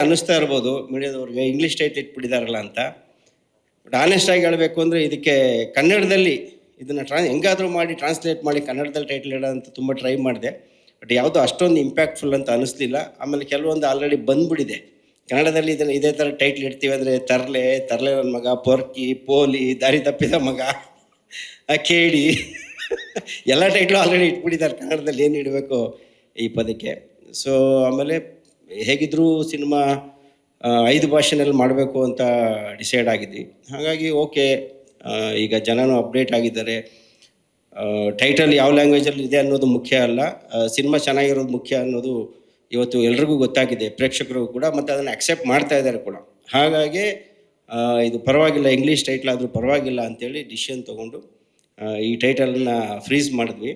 ಅನ್ನಿಸ್ತಾ ಇರ್ಬೋದು ಮೀಡಿಯಾದವ್ರಿಗೆ English title ಇಟ್ಬಿಟ್ಟಿದಾರಲ್ಲ ಅಂತ. ಬಟ್ ಆನೆಸ್ಟಾಗಿ ಹೇಳಬೇಕು ಅಂದರೆ ಇದಕ್ಕೆ ಕನ್ನಡದಲ್ಲಿ ಇದನ್ನು ಹೆಂಗಾದರೂ ಮಾಡಿ ಟ್ರಾನ್ಸ್ಲೇಟ್ ಮಾಡಿ ಕನ್ನಡದಲ್ಲಿ ಟೈಟ್ಲ್ ಇಡೋಂತ ತುಂಬ ಟ್ರೈ ಮಾಡಿದೆ. ಬಟ್ ಯಾವುದೋ ಅಷ್ಟೊಂದು ಇಂಪ್ಯಾಕ್ಟ್ಫುಲ್ ಅಂತ ಅನ್ನಿಸ್ಲಿಲ್ಲ. ಆಮೇಲೆ ಕೆಲವೊಂದು ಆಲ್ರೆಡಿ ಬಂದ್ಬಿಟ್ಟಿದೆ ಕನ್ನಡದಲ್ಲಿ. ಇದನ್ನು ಇದೇ ಥರ ಟೈಟ್ಲ್ ಇಡ್ತೀವಿ ಅಂದರೆ ತರಲೆ ನನ್ನ ಮಗ, ಪೊರ್ಕಿ, ಪೋಲಿ, ದಾರಿ ತಪ್ಪಿದ ಮಗ, ಕೇಡಿ ಎಲ್ಲ ಟೈಟ್ಲು ಆಲ್ರೆಡಿ ಇಟ್ಬಿಟ್ಟಿದ್ದಾರೆ ಕನ್ನಡದಲ್ಲಿ ಏನು ಇಡಬೇಕು ಈ ಪದಕ್ಕೆ. ಸೊ ಆಮೇಲೆ ಹೇಗಿದ್ದರೂ ಸಿನಿಮಾ 5 ಭಾಷೆನಲ್ಲಿ ಮಾಡಬೇಕು ಅಂತ ಡಿಸೈಡ್ ಆಗಿದ್ವಿ. ಹಾಗಾಗಿ ಓಕೆ, ಈಗ ಜನನೂ ಅಪ್ಡೇಟ್ ಆಗಿದ್ದಾರೆ. ಟೈಟಲ್ ಯಾವ ಲ್ಯಾಂಗ್ವೇಜಲ್ಲಿ ಇದೆ ಅನ್ನೋದು ಮುಖ್ಯ ಅಲ್ಲ, ಸಿನಿಮಾ ಚೆನ್ನಾಗಿರೋದು ಮುಖ್ಯ ಅನ್ನೋದು ಇವತ್ತು ಎಲ್ರಿಗೂ ಗೊತ್ತಾಗಿದೆ, ಪ್ರೇಕ್ಷಕರಿಗೂ ಕೂಡ, ಮತ್ತು ಅದನ್ನು ಅಕ್ಸೆಪ್ಟ್ ಮಾಡ್ತಾ ಇದ್ದಾರೆ ಕೂಡ. ಹಾಗಾಗಿ ಇದು ಪರವಾಗಿಲ್ಲ, ಇಂಗ್ಲೀಷ್ ಟೈಟ್ಲ್ ಆದರೂ ಪರವಾಗಿಲ್ಲ ಅಂತೇಳಿ ಡಿಸಿಷನ್ ತೊಗೊಂಡು ಈ ಟೈಟಲನ್ನು ಫ್ರೀಸ್ ಮಾಡಿದ್ವಿ.